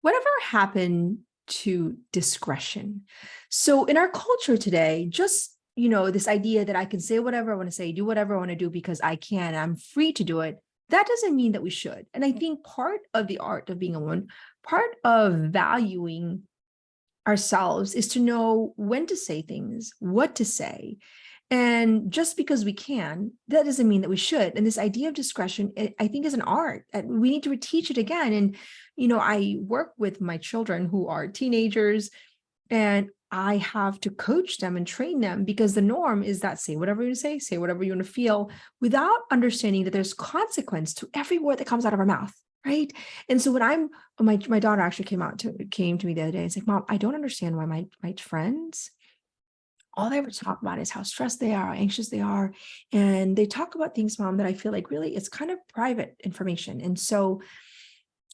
Whatever happened to discretion? So in our culture today, just this idea that I can say whatever I want to say, do whatever I want to do because I can, I'm free to do it. That doesn't mean that we should. And I think part of the art of being a woman, part of valuing ourselves is to know when to say things, what to say. And just because we can, that doesn't mean that we should. And this idea of discretion, I think, is an art. And we need to teach it again. And, I work with my children who are teenagers, and I have to coach them and train them because the norm is that say whatever you want to say whatever you want to feel, without understanding that there's consequence to every word that comes out of our mouth. Right. And so when my daughter actually came to me the other day and said, Mom, I don't understand why my friends, all they ever talk about is how stressed they are, how anxious they are. And they talk about things, Mom, that I feel like really it's kind of private information. And so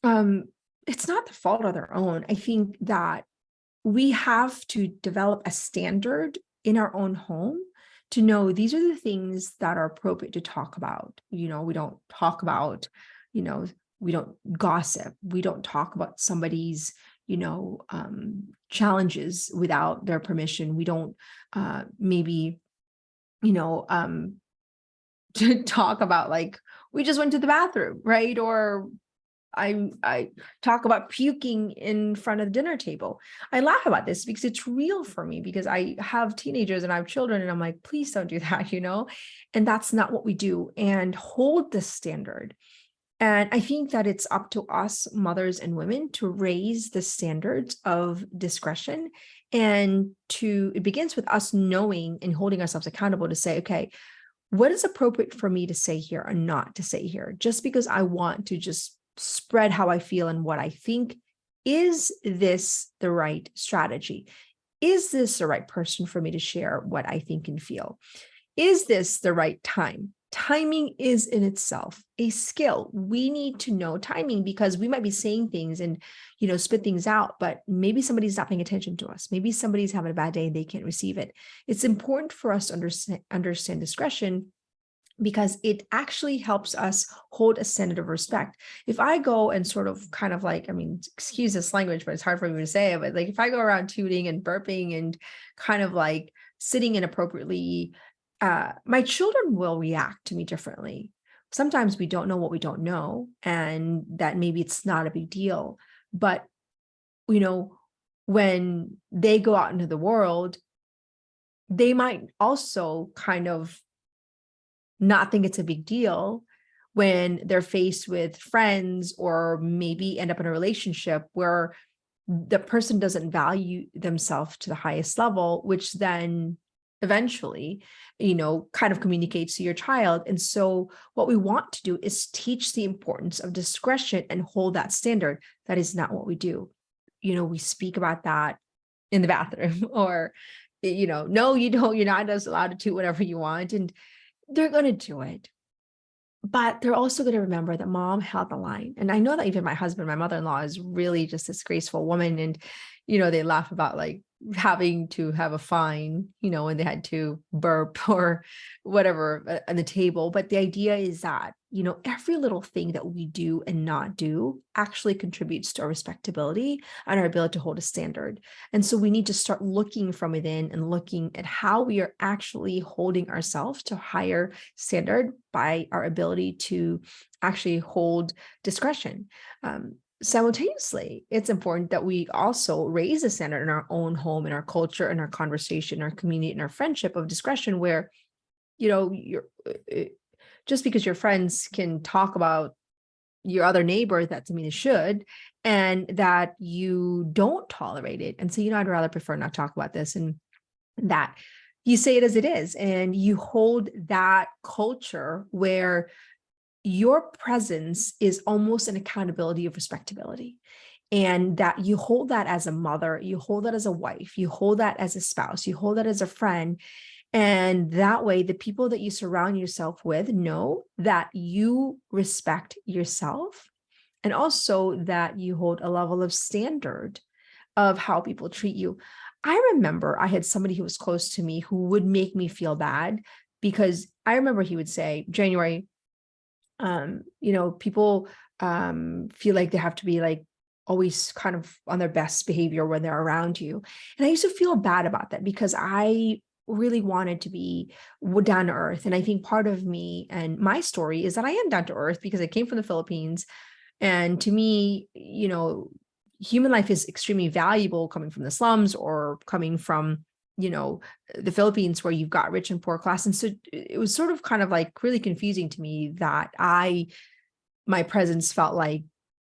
um, it's not the fault of their own. I think that we have to develop a standard in our own home to know these are the things that are appropriate to talk about. We don't talk about, you know, we don't gossip. We don't talk about somebody's, challenges without their permission. We don't maybe, you know, um, to talk about like, we just went to the bathroom, right? Or I talk about puking in front of the dinner table. I laugh about this because it's real for me because I have teenagers and I have children and I'm like, please don't do that, and that's not what we do, and hold the standard. And I think that it's up to us, mothers and women, to raise the standards of discretion. And it begins with us knowing and holding ourselves accountable to say, okay, what is appropriate for me to say here or not to say here? Just because I want to just spread how I feel and what I think, is this the right strategy? Is this the right person for me to share what I think and feel? Is this the right time? Timing is in itself a skill. We need to know timing because we might be saying things and, spit things out, but maybe somebody's not paying attention to us. Maybe somebody's having a bad day and they can't receive it. It's important for us to understand discretion because it actually helps us hold a standard of respect. If I go and sort of kind of like, excuse this language, but it's hard for me to say it, but like if I go around tooting and burping and kind of like sitting inappropriately, my children will react to me differently. Sometimes we don't know what we don't know, and that maybe it's not a big deal. But, when they go out into the world, they might also kind of not think it's a big deal when they're faced with friends or maybe end up in a relationship where the person doesn't value themselves to the highest level, which then eventually, kind of communicates to your child. And so what we want to do is teach the importance of discretion and hold that standard. That is not what we do. We speak about that in the bathroom or, no, you don't, you're not just allowed to toot whatever you want. And they're going to do it. But they're also going to remember that mom held the line. And I know that even my husband, my mother-in-law is really just this graceful woman. And, they laugh about like having to have a fine, when they had to burp or whatever on the table. But the idea is that, every little thing that we do and not do actually contributes to our respectability and our ability to hold a standard. And so we need to start looking from within and looking at how we are actually holding ourselves to a higher standard by our ability to actually hold discretion. Simultaneously, it's important that we also raise a standard in our own home, in our culture, in our conversation, our community, in our friendship of discretion, where, you're just because your friends can talk about your other neighbor, that doesn't mean they should, and that you don't tolerate it. And so, I'd rather prefer not talk about this, and that you say it as it is, and you hold that culture where your presence is almost an accountability of respectability. And that you hold that as a mother, you hold that as a wife, you hold that as a spouse, you hold that as a friend. And that way, the people that you surround yourself with know that you respect yourself, and also that you hold a level of standard of how people treat you. I remember I had somebody who was close to me who would make me feel bad because I remember he would say, January, people feel like they have to be like always kind of on their best behavior when they're around you. And I used to feel bad about that because I really wanted to be down to earth. And I think part of me and my story is that I am down to earth because I came from the Philippines. And to me, human life is extremely valuable coming from the slums or coming from, the Philippines where you've got rich and poor class. And so it was sort of kind of like really confusing to me that my presence felt like,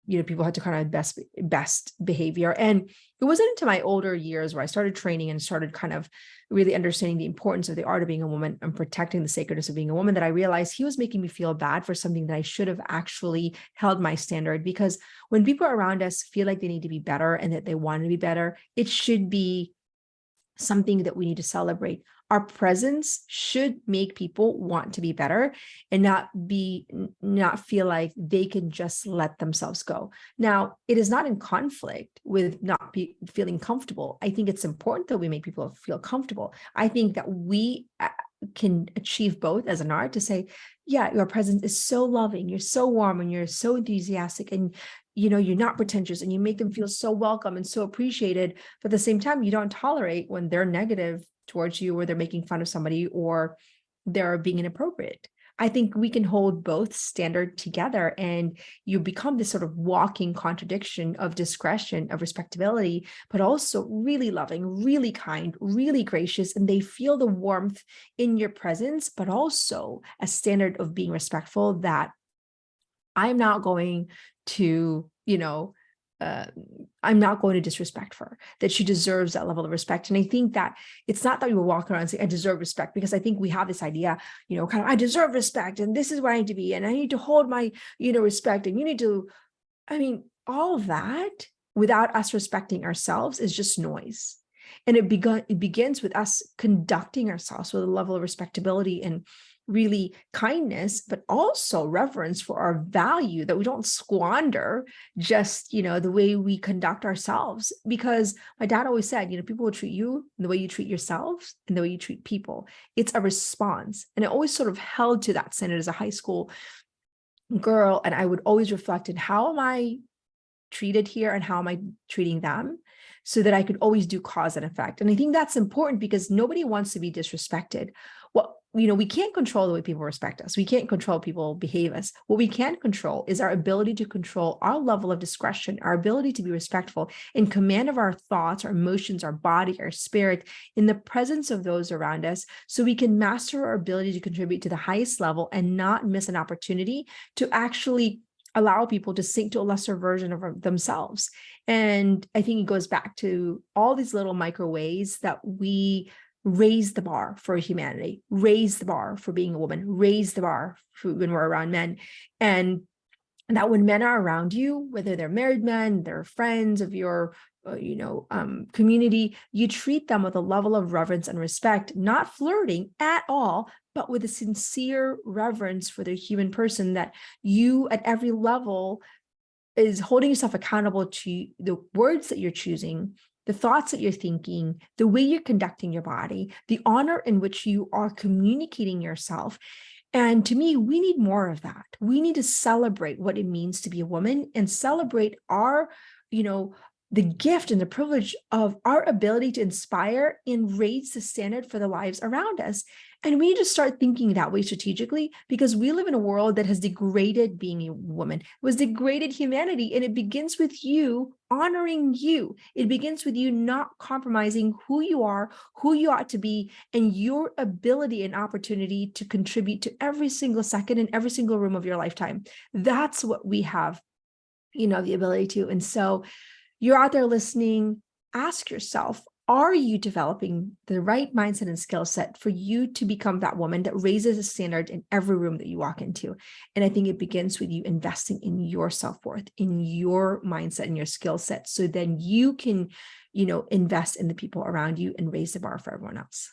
people had to kind of best behavior. And it wasn't until my older years where I started training and started kind of really understanding the importance of the art of being a woman and protecting the sacredness of being a woman that I realized he was making me feel bad for something that I should have actually held my standard. Because when people around us feel like they need to be better and that they want to be better, it should be something that we need to celebrate. Our presence should make people want to be better and not feel like they can just let themselves go. Now, it is not in conflict with not feeling comfortable. I think it's important that we make people feel comfortable. I think that we can achieve both as an art to say, yeah, your presence is so loving, you're so warm, and you're so enthusiastic, and you're not pretentious, and you make them feel so welcome and so appreciated. But at the same time, you don't tolerate when they're negative towards you, or they're making fun of somebody, or they're being inappropriate. I think we can hold both standard together, and you become this sort of walking contradiction of discretion, of respectability, but also really loving, really kind, really gracious, and they feel the warmth in your presence, but also a standard of being respectful that I'm not going to, I'm not going to disrespect her, that she deserves that level of respect. And I think that it's not that we were walking around saying, I deserve respect, because I think we have this idea, kind of, I deserve respect, and this is where I need to be, and I need to hold my, respect, and you need to, all of that without us respecting ourselves is just noise. And it begins with us conducting ourselves with a level of respectability and really kindness, but also reverence for our value, that we don't squander just, the way we conduct ourselves. Because my dad always said, people will treat you the way you treat yourselves and the way you treat people. It's a response. And I always sort of held to that standard as a high school girl. And I would always reflect on how am I treated here and how am I treating them, so that I could always do cause and effect. And I think that's important because nobody wants to be disrespected. Well, we can't control the way people respect us. We can't control people behave us. What we can control is our ability to control our level of discretion, our ability to be respectful, in command of our thoughts, our emotions, our body, our spirit, in the presence of those around us, so we can master our ability to contribute to the highest level and not miss an opportunity to actually allow people to sink to a lesser version of themselves. And I think it goes back to all these little micro ways that we raise the bar for humanity, raise the bar for being a woman, raise the bar for when we're around men. And that when men are around you, whether they're married men, they're friends of your community, you treat them with a level of reverence and respect, not flirting at all, but with a sincere reverence for the human person, that you at every level is holding yourself accountable to the words that you're choosing, the thoughts that you're thinking, the way you're conducting your body, the honor in which you are communicating yourself. And to me, we need more of that. We need to celebrate what it means to be a woman and celebrate our, the gift and the privilege of our ability to inspire and raise the standard for the lives around us. And we need to start thinking that way strategically, because we live in a world that has degraded being a woman, was degraded humanity. And it begins with you honoring you. It begins with you not compromising who you are, who you ought to be, and your ability and opportunity to contribute to every single second in every single room of your lifetime. That's what we have, the ability to. And so you're out there listening, ask yourself, are you developing the right mindset and skill set for you to become that woman that raises a standard in every room that you walk into? And I think it begins with you investing in your self-worth, in your mindset and your skill set, so then you can, invest in the people around you and raise the bar for everyone else.